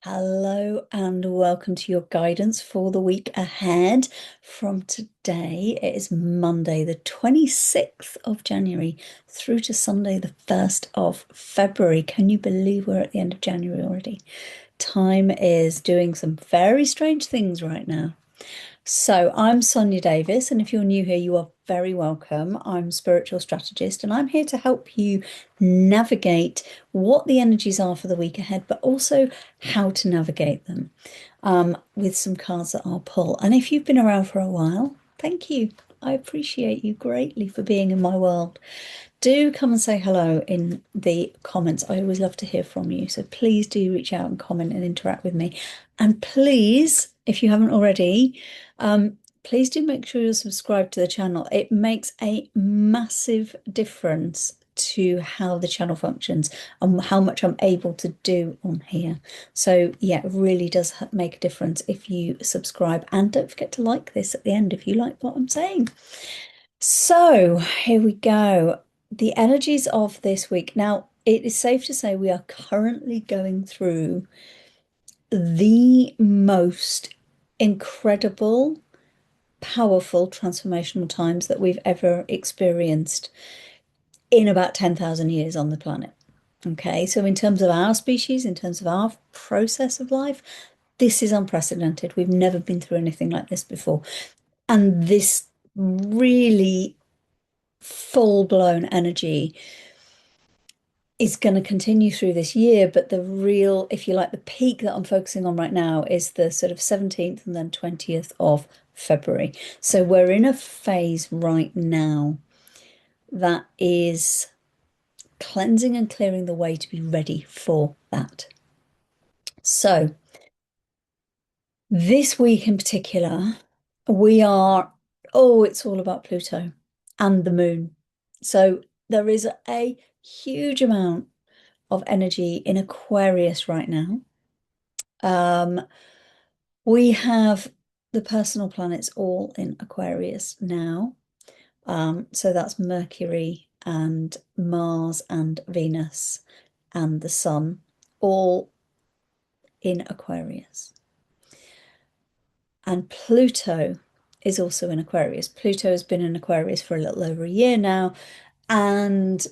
Hello and welcome to your guidance for the week ahead. From today, it is Monday, the 26th of January, through to Sunday, the 1st of February. Can you believe we're at the end of January already? Time is doing some very strange things right now. So, I'm Sonia Davis, and if you're new here, you are very welcome. I'm a spiritual strategist, and I'm here to help you navigate what the energies are for the week ahead, but also how to navigate them with some cards that I'll pull. And if you've been around for a while, thank you. I appreciate you greatly for being in my world. Do come and say hello in the comments. I always love to hear from you. So please do reach out and comment and interact with me. And please, if you haven't already, please do make sure you're subscribed to the channel. It makes a massive difference to how the channel functions and how much I'm able to do on here. So yeah, it really does make a difference if you subscribe. And don't forget to like this at the end if you like what I'm saying. So here we go. The energies of this week. Now, it is safe to say we are currently going through the most incredible, powerful transformational times that we've ever experienced in about 10,000 years on the planet. Okay, so in terms of our species, in terms of our process of life, this is unprecedented. We've never been through anything like this before. And this really full-blown energy is going to continue through this year, but the real, if you like, the peak that I'm focusing on right now is the sort of 17th and then 20th of February. So we're in a phase right now that is cleansing and clearing the way to be ready for that. So this week in particular, it's all about Pluto and the moon. So there is a huge amount of energy in Aquarius right now. We have the personal planets all in Aquarius now. So that's Mercury and Mars and Venus and the Sun all in Aquarius. And Pluto is also in Aquarius. Pluto has been in Aquarius for a little over a year now, and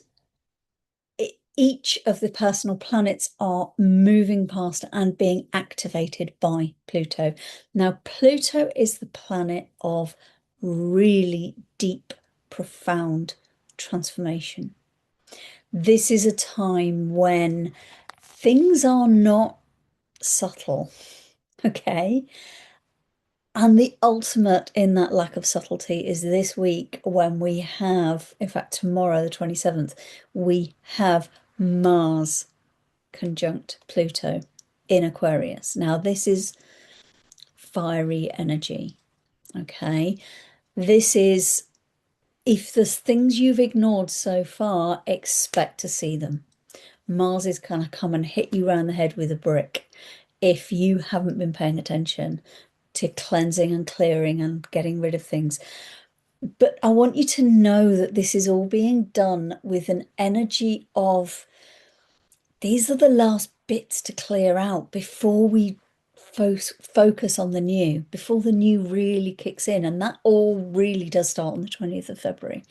each of the personal planets are moving past and being activated by Pluto. Now, Pluto is the planet of really deep, profound transformation. This is a time when things are not subtle, okay? And the ultimate in that lack of subtlety is this week when we have, in fact, tomorrow, the 27th, we have Mars conjunct Pluto in Aquarius. Now, this is fiery energy, okay? This is, if there's things you've ignored so far, expect to see them. Mars is going to come and hit you around the head with a brick if you haven't been paying attention to cleansing and clearing and getting rid of things. But I want you to know that this is all being done with an energy of these are the last bits to clear out before we focus on the new, before the new really kicks in. And that all really does start on the 20th of February.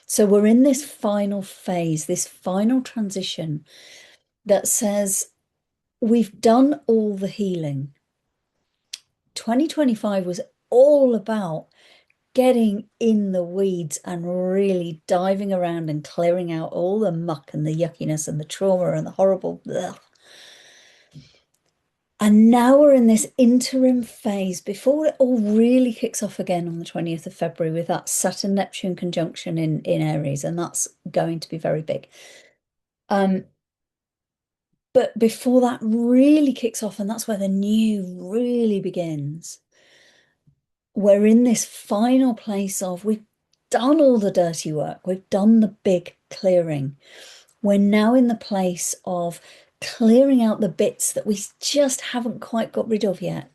So we're in this final phase, this final transition that says we've done all the healing. 2025 was all about getting in the weeds and really diving around and clearing out all the muck and the yuckiness and the trauma and the horrible. Ugh. And now we're in this interim phase before it all really kicks off again on the 20th of February with that Saturn-Neptune conjunction in Aries, and that's going to be very big. But before that really kicks off, and that's where the new really begins, we're in this final place of we've done all the dirty work, we've done the big clearing. We're now in the place of clearing out the bits that we just haven't quite got rid of yet.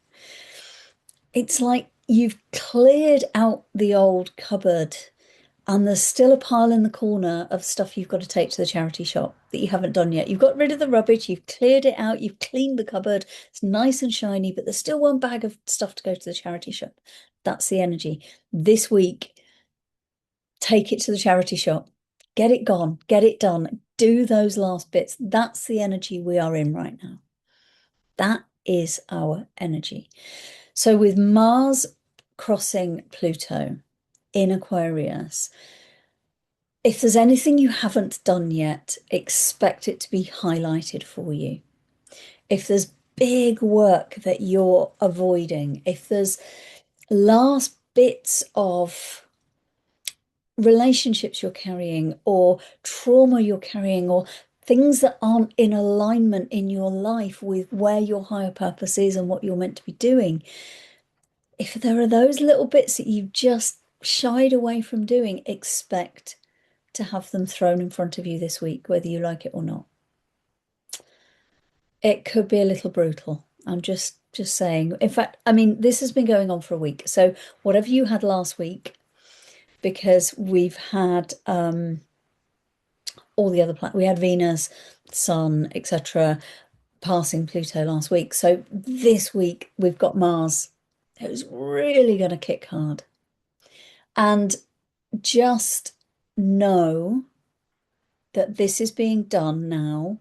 It's like you've cleared out the old cupboard And there's still a pile in the corner of stuff you've got to take to the charity shop that you haven't done yet. You've got rid of the rubbish, you've cleared it out, you've cleaned the cupboard, it's nice and shiny, but there's still one bag of stuff to go to the charity shop. That's the energy. This week, take it to the charity shop, get it gone, get it done, do those last bits. That's the energy we are in right now. That is our energy. So with Mars crossing Pluto in Aquarius, if there's anything you haven't done yet, expect it to be highlighted for you. If there's big work that you're avoiding, if there's last bits of relationships you're carrying or trauma you're carrying or things that aren't in alignment in your life with where your higher purpose is and what you're meant to be doing, if there are those little bits that you've just shied away from doing, expect to have them thrown in front of you this week, whether you like it or not. It could be a little brutal. I'm just saying. In fact, I mean, this has been going on for a week. So whatever you had last week, because we've had all the other planets, we had Venus, Sun, etc., passing Pluto last week. So this week we've got Mars. It was really going to kick hard. And just know that this is being done now,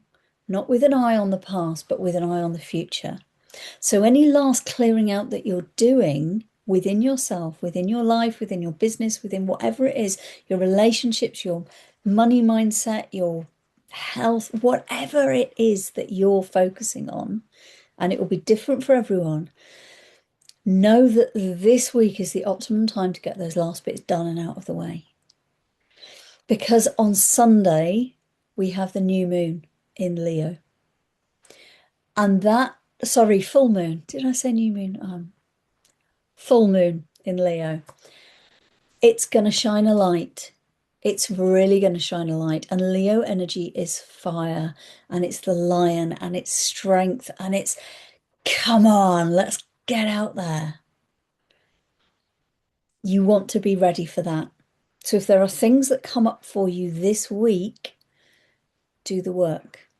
not with an eye on the past, but with an eye on the future. So any last clearing out that you're doing within yourself, within your life, within your business, within whatever it is, your relationships, your money mindset, your health, whatever it is that you're focusing on, and it will be different for everyone, know that this week is the optimum time to get those last bits done and out of the way. Because on Sunday, we have the new moon in Leo. And that, sorry, full moon. Did I say new moon? Full moon in Leo. It's going to shine a light. It's really going to shine a light. And Leo energy is fire, and it's the lion, and it's strength, and it's, come on, let's get out there. You want to be ready for that. So if there are things that come up for you this week, do the work.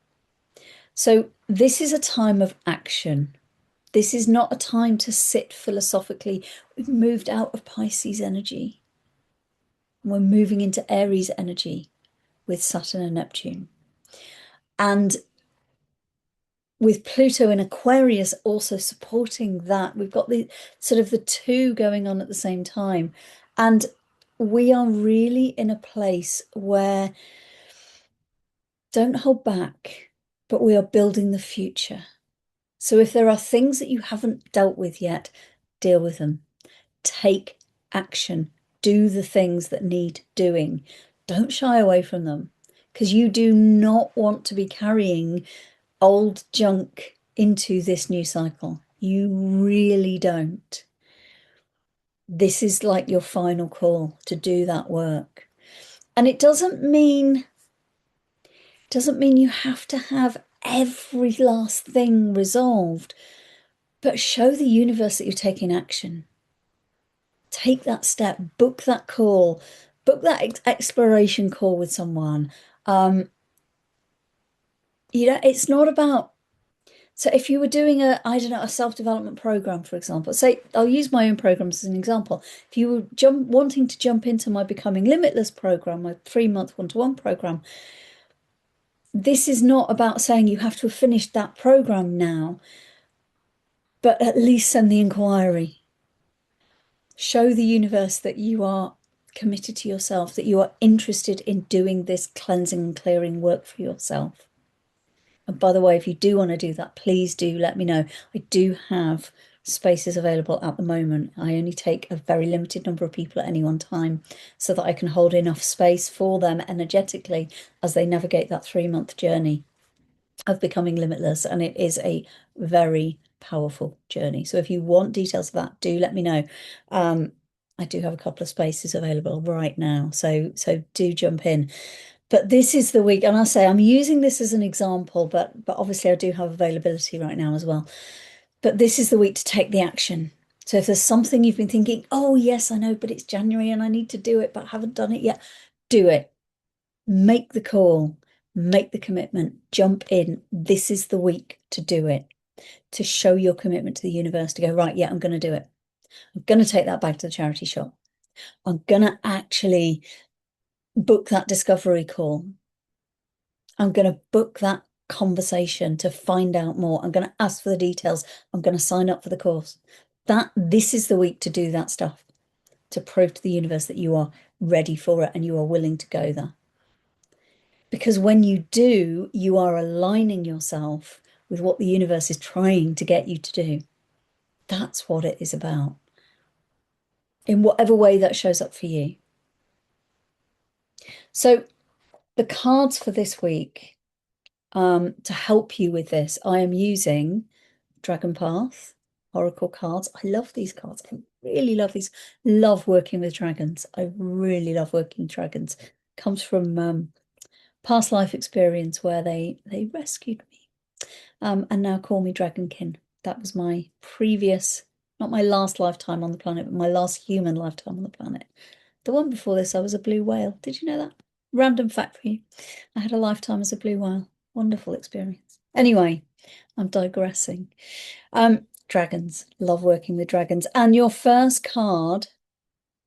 So this is a time of action. This is not a time to sit philosophically. We've moved out of Pisces energy. We're moving into Aries energy with Saturn and Neptune. And with Pluto in Aquarius also supporting that, we've got the sort of the two going on at the same time. And we are really in a place where don't hold back, but we are building the future. So if there are things that you haven't dealt with yet, deal with them. Take action. Do the things that need doing. Don't shy away from them, because you do not want to be carrying old junk into this new cycle. You really don't. This is like your final call to do that work. And it doesn't mean you have to have every last thing resolved, but show the universe that you're taking action. Take that step, book that call, book that exploration call with someone. It's not about, so if you were doing I don't know, a self-development program, for example, say, I'll use my own programs as an example. If you were wanting to jump into my Becoming Limitless program, my 3-month one-to-one program, this is not about saying you have to have finished that program now, but at least send the inquiry. Show the universe that you are committed to yourself, that you are interested in doing this cleansing and clearing work for yourself. And by the way, if you do want to do that, please do let me know. I do have spaces available at the moment. I only take a very limited number of people at any one time so that I can hold enough space for them energetically as they navigate that 3-month journey of becoming limitless. And it is a very powerful journey. So if you want details of that, do let me know. I do have a couple of spaces available right now. So do jump in. But this is the week, and I'll say I'm using this as an example, but obviously I do have availability right now as well. But this is the week to take the action. So if there's something you've been thinking, oh, yes, I know, but it's January and I need to do it, but I haven't done it yet, do it. Make the call, make the commitment, jump in. This is the week to do it, to show your commitment to the universe, to go, right, yeah, I'm going to do it. I'm going to take that bag to the charity shop. I'm going to actually book that discovery call. I'm going to book that conversation to find out more. I'm going to ask for the details. I'm going to sign up for the course. This is the week to do that stuff, to prove to the universe that you are ready for it and you are willing to go there. Because when you do, you are aligning yourself with what the universe is trying to get you to do. That's what it is about, in whatever way that shows up for you. So the cards for this week, to help you with this, I am using Dragon Path Oracle cards. I love these cards. I really love these. Love working with dragons. I really love working with dragons. Comes from past life experience where they rescued me, and now call me Dragonkin. That was my previous, not my last lifetime on the planet, but my last human lifetime on the planet. The one before this, I was a blue whale. Did you know that? Random fact for you. I had a lifetime as a blue whale. Wonderful experience. Anyway, I'm digressing. Dragons. Love working with dragons. And your first card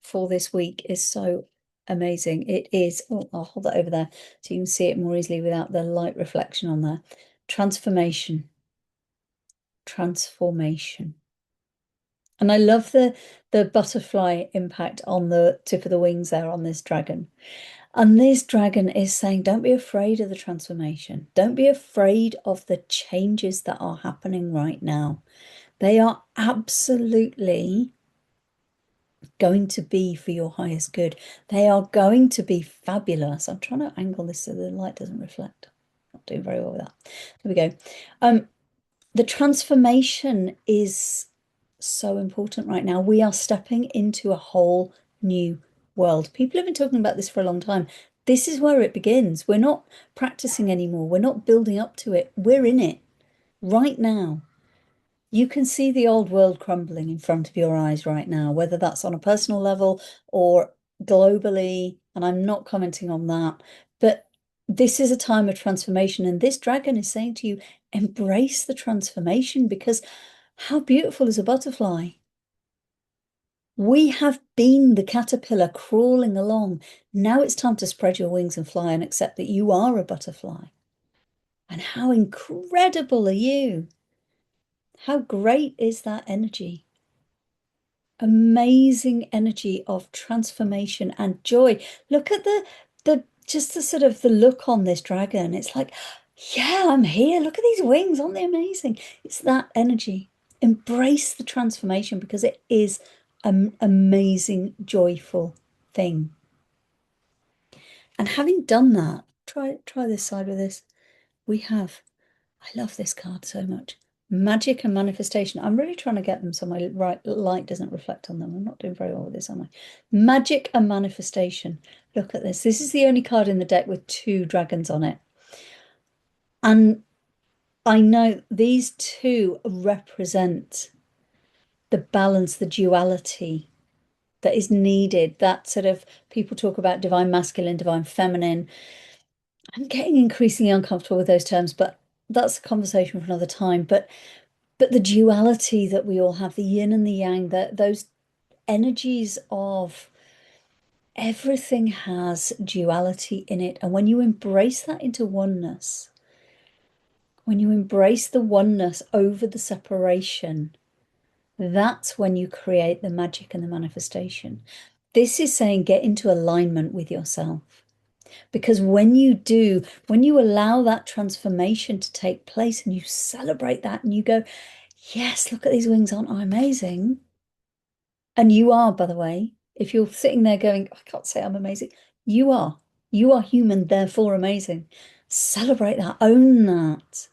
for this week is so amazing. It is, oh, I'll hold that over there so you can see it more easily without the light reflection on there. Transformation. Transformation. And I love the butterfly impact on the tip of the wings there on this dragon. And this dragon is saying, don't be afraid of the transformation. Don't be afraid of the changes that are happening right now. They are absolutely going to be for your highest good. They are going to be fabulous. I'm trying to angle this so the light doesn't reflect. Not doing very well with that. There we go. The transformation is so important right now. We are stepping into a whole new world. People have been talking about this for a long time. This is where it begins. We're not practicing anymore. We're not building up to it. We're in it right now. You can see the old world crumbling in front of your eyes right now, whether that's on a personal level or globally. And I'm not commenting on that. But this is a time of transformation. And this dragon is saying to you, embrace the transformation, because how beautiful is a butterfly? We have been the caterpillar crawling along. Now it's time to spread your wings and fly and accept that you are a butterfly. And how incredible are you? How great is that energy? Amazing energy of transformation and joy. Look at the just the sort of the look on this dragon. It's like, yeah, I'm here. Look at these wings. Aren't they amazing? It's that energy. Embrace the transformation because it is an amazing, joyful thing. And having done that, try this side with this. We have, I love this card so much. Magic and manifestation. I'm really trying to get them so my light doesn't reflect on them. I'm not doing very well with this, am I? Magic and manifestation. Look at this. This is the only card in the deck with two dragons on it. And I know these two represent the balance, the duality that is needed. That sort of, people talk about divine masculine, divine feminine. I'm getting increasingly uncomfortable with those terms, but that's a conversation for another time. But the duality that we all have, the yin and the yang, that those energies of everything has duality in it. And when you embrace that into oneness, when you embrace the oneness over the separation, that's when you create the magic and the manifestation. This is saying get into alignment with yourself. Because when you do, when you allow that transformation to take place and you celebrate that and you go, yes, look at these wings, aren't I amazing? And you are, by the way, if you're sitting there going, I can't say I'm amazing, you are. You are human, therefore amazing. Celebrate that, own that.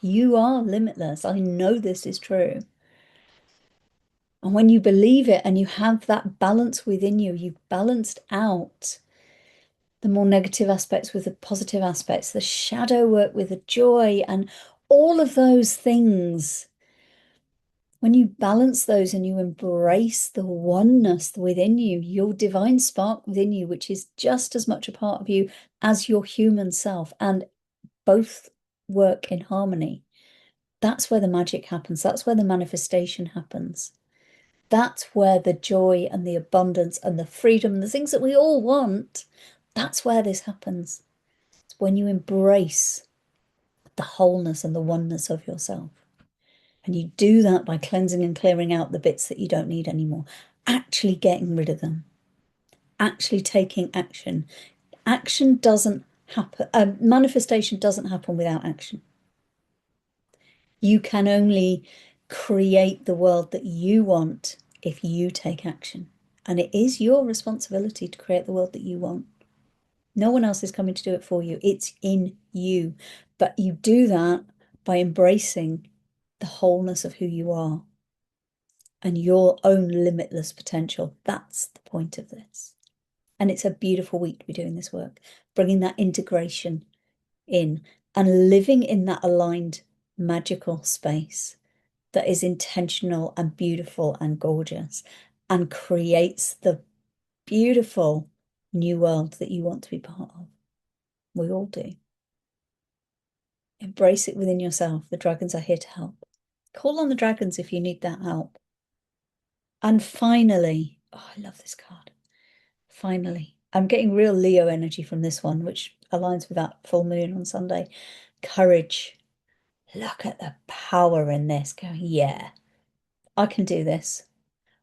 You are limitless. I know this is true. And when you believe it and you have that balance within you, you've balanced out the more negative aspects with the positive aspects, the shadow work with the joy, and all of those things When you balance those and you embrace the oneness within you, your divine spark within you, which is just as much a part of you as your human self, and both work in harmony, that's where the magic happens. That's where the manifestation happens. That's where the joy and the abundance and the freedom and the things that we all want, that's where this happens. It's when you embrace the wholeness and the oneness of yourself. And you do that by cleansing and clearing out the bits that you don't need anymore, actually getting rid of them, actually taking action. Action doesn't happen, manifestation doesn't happen without action. You can only create the world that you want if you take action. And it is your responsibility to create the world that you want. No one else is coming to do it for you. It's in you. But you do that by embracing the wholeness of who you are and your own limitless potential. That's the point of this. And it's a beautiful week to be doing this work, bringing that integration in and living in that aligned, magical space that is intentional and beautiful and gorgeous and creates the beautiful new world that you want to be part of. We all do. Embrace it within yourself. The dragons are here to help. Call on the dragons if you need that help. And finally, oh, I love this card. Finally, I'm getting real Leo energy from this one, which aligns with that full moon on Sunday. Courage. Look at the power in this. Going, yeah, I can do this.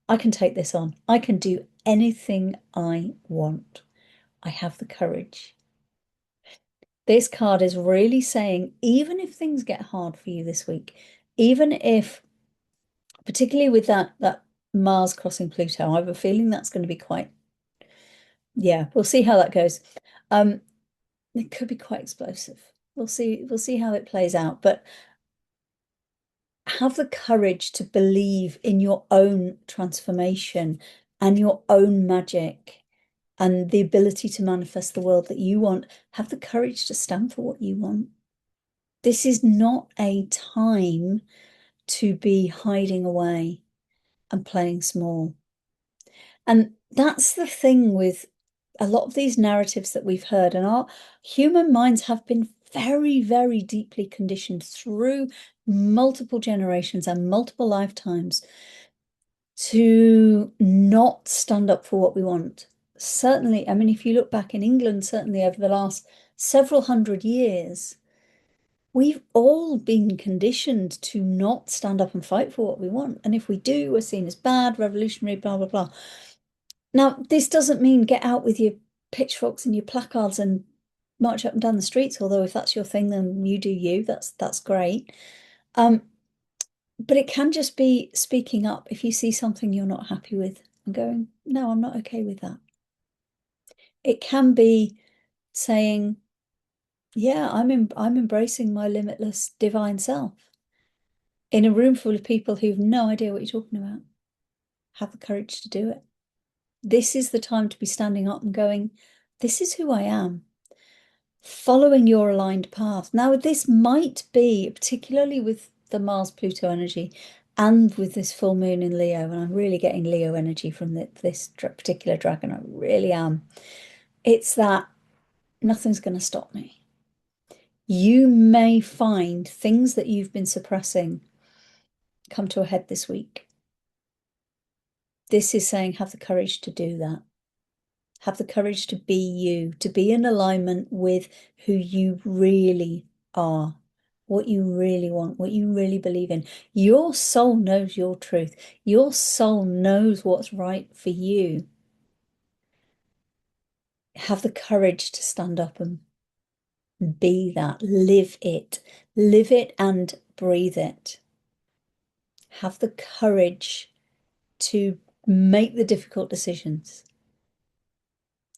I can take this on. I can do anything I want. I have the courage. This card is really saying, even if things get hard for you this week, even if, particularly with that Mars crossing Pluto, I have a feeling that's going to be quite, yeah, we'll see how that goes. It could be quite explosive. We'll see how it plays out. But have the courage to believe in your own transformation and your own magic and the ability to manifest the world that you want. Have the courage to stand for what you want. This is not a time to be hiding away and playing small. And that's the thing with a lot of these narratives that we've heard, and our human minds have been very, very deeply conditioned through multiple generations and multiple lifetimes to not stand up for what we want. Certainly, I mean, if you look back in England, certainly over the last several hundred years, we've all been conditioned to not stand up and fight for what we want. And if we do, we're seen as bad, revolutionary, blah, blah, blah. Now, this doesn't mean get out with your pitchforks and your placards and march up and down the streets, although if that's your thing, then you do you. That's great. But it can just be speaking up if you see something you're not happy with and going, no, I'm not okay with that. It can be saying, yeah, I'm embracing my limitless divine self in a room full of people who've no idea what you're talking about. Have the courage to do it. This is the time to be standing up and going, this is who I am. Following your aligned path. Now, this might be, particularly with the Mars-Pluto energy and with this full moon in Leo, and I'm really getting Leo energy from this particular dragon, I really am. It's that nothing's going to stop me. You may find things that you've been suppressing come to a head this week. This is saying have the courage to do that. Have the courage to be you, to be in alignment with who you really are, what you really want, what you really believe in. Your soul knows your truth. Your soul knows what's right for you. Have the courage to stand up and be that, live it and breathe it. Have the courage to make the difficult decisions,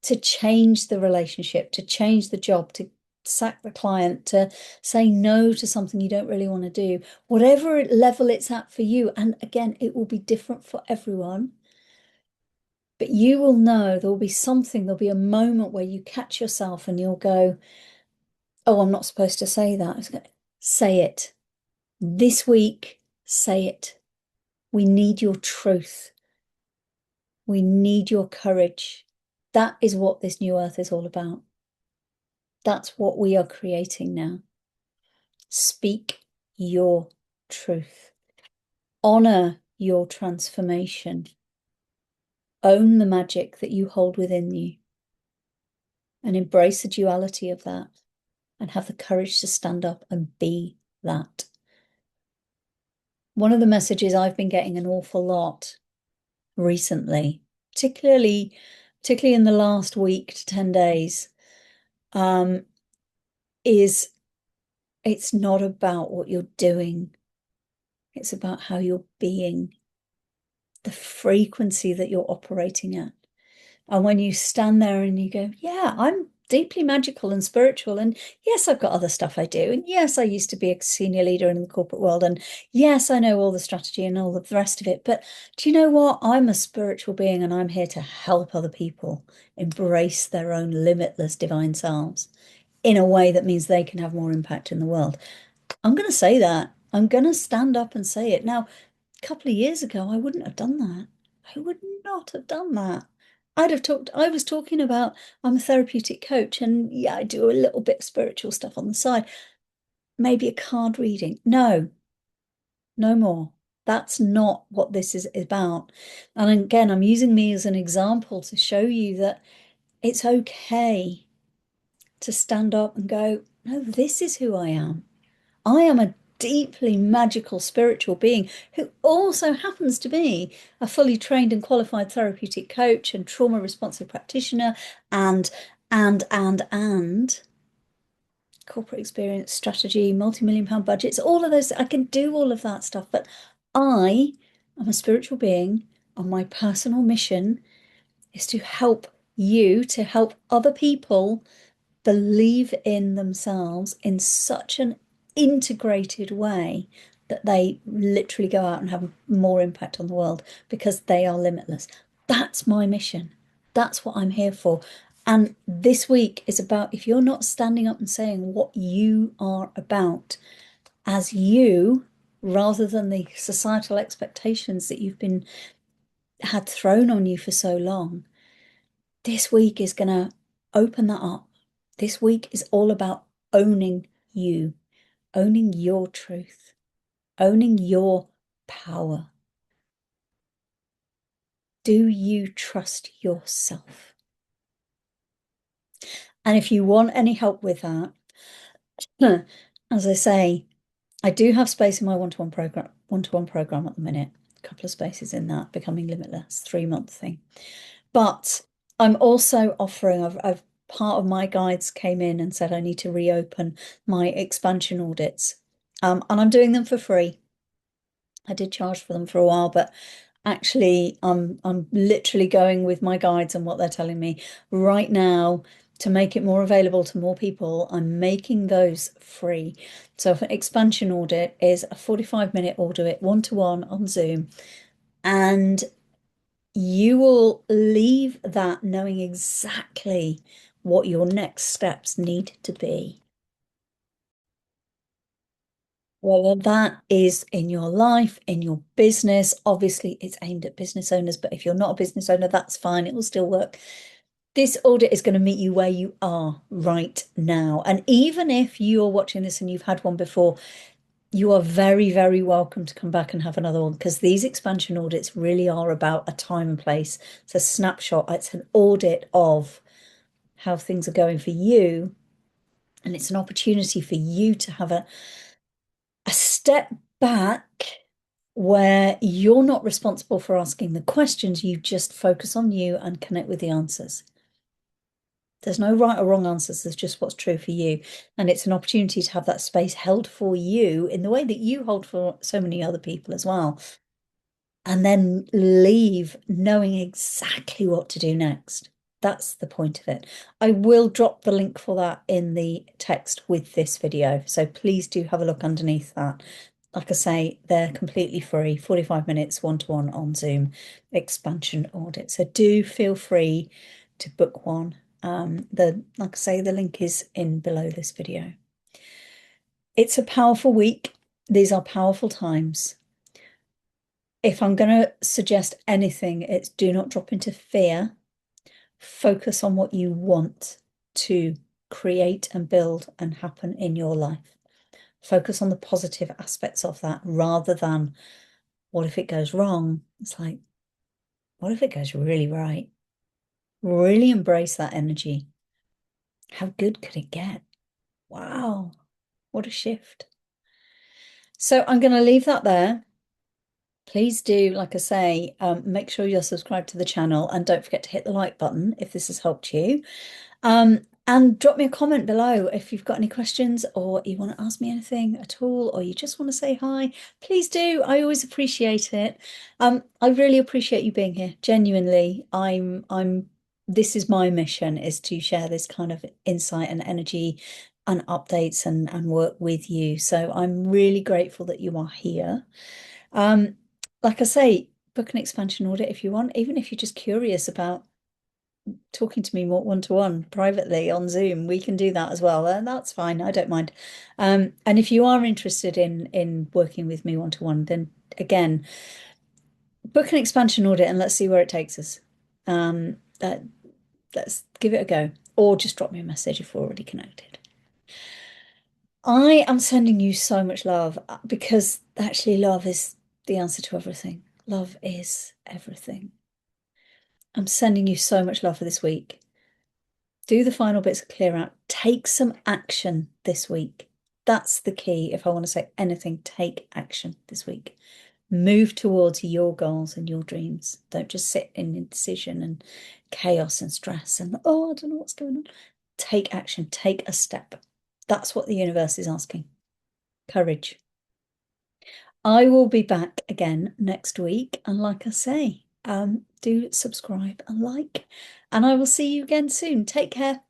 to change the relationship, to change the job, to sack the client, to say no to something you don't really want to do, whatever level it's at for you. And again, it will be different for everyone. But you will know there will be something, there'll be a moment where you catch yourself and you'll go, oh, I'm not supposed to say that. Say it. This week, say it. We need your truth. We need your courage. That is what this new earth is all about. That's what we are creating now. Speak your truth. Honor your transformation. Own the magic that you hold within you and embrace the duality of that and have the courage to stand up and be that. One of the messages I've been getting an awful lot recently, particularly in the last week to 10 days, is it's not about what you're doing. It's about how you're being, the frequency that you're operating at. And when you stand there and you go, yeah, I'm deeply magical and spiritual. And yes, I've got other stuff I do. And yes, I used to be a senior leader in the corporate world. And yes, I know all the strategy and all the rest of it. But do you know what? I'm a spiritual being and I'm here to help other people embrace their own limitless divine selves in a way that means they can have more impact in the world. I'm going to say that. I'm going to stand up and say it. Now, a couple of years ago, I wouldn't have done that. I would not have done that. I was talking about I'm a therapeutic coach and yeah, I do a little bit of spiritual stuff on the side. Maybe a card reading. No, no more. That's not what this is about. And again, I'm using me as an example to show you that it's okay to stand up and go, no, this is who I am. I am a deeply magical spiritual being who also happens to be a fully trained and qualified therapeutic coach and trauma responsive practitioner and corporate experience, strategy, multi-million pound budgets, all of those. I can do all of that stuff, but I am a spiritual being and my personal mission is to help you, to help other people believe in themselves in such an integrated way that they literally go out and have more impact on the world because they are limitless. That's my mission. That's what I'm here for. And this week is about if you're not standing up and saying what you are about as you, rather than the societal expectations that you've been had thrown on you for so long, this week is going to open that up. This week is all about owning you, owning your truth, owning your power. Do you trust yourself? And if you want any help with that, as I say, I do have space in my one-to-one program at the minute. A couple of spaces in that, Becoming Limitless, 3-month thing. But I'm also offering, I've part of my guides came in and said I need to reopen my expansion audits. And I'm doing them for free. I did charge for them for a while, but actually I'm literally going with my guides and what they're telling me right now to make it more available to more people. I'm making those free. So if an expansion audit is a 45-minute audit, one-to-one on Zoom, and you will leave that knowing exactly what your next steps need to be. Whether that is in your life, in your business, obviously it's aimed at business owners, but if you're not a business owner, that's fine, it will still work. This audit is going to meet you where you are right now. And even if you're watching this and you've had one before, you are very, very welcome to come back and have another one because these expansion audits really are about a time and place. It's a snapshot, it's an audit of how things are going for you. And it's an opportunity for you to have a step back where you're not responsible for asking the questions, you just focus on you and connect with the answers. There's no right or wrong answers, there's just what's true for you. And it's an opportunity to have that space held for you in the way that you hold for so many other people as well. And then leave knowing exactly what to do next. That's the point of it. I will drop the link for that in the text with this video. So please do have a look underneath that. Like I say, they're completely free, 45 minutes one-to-one on Zoom expansion audit. So do feel free to book one. Like I say, the link is in below this video. It's a powerful week. These are powerful times. If I'm going to suggest anything, it's do not drop into fear. Focus on what you want to create and build and happen in your life. Focus on the positive aspects of that rather than what if it goes wrong? It's like, what if it goes really right? Really embrace that energy. How good could it get? Wow, what a shift. So I'm going to leave that there. Please do, like I say, make sure you're subscribed to the channel and don't forget to hit the like button if this has helped you. And drop me a comment below if you've got any questions or you want to ask me anything at all, or you just want to say hi. Please do. I always appreciate it. I really appreciate you being here. Genuinely, this is my mission, is to share this kind of insight and energy and updates and work with you. So I'm really grateful that you are here. Um, like I say, book an expansion audit if you want, even if you're just curious about talking to me more one-to-one privately on Zoom, we can do that as well. And that's fine. I don't mind. And if you are interested in working with me one-to-one, then again, book an expansion audit and let's see where it takes us. Let's give it a go. Or just drop me a message if we're already connected. I am sending you so much love because actually love is the answer to everything. Love is everything. I'm sending you so much love for this week. Do the final bits of clear out. Take some action this week. That's the key. If I want to say anything, take action this week. Move towards your goals and your dreams. Don't just sit in indecision and chaos and stress and, oh, I don't know what's going on. Take action. Take a step. That's what the universe is asking. Courage. I will be back again next week. And like I say, do subscribe and like. And I will see you again soon. Take care.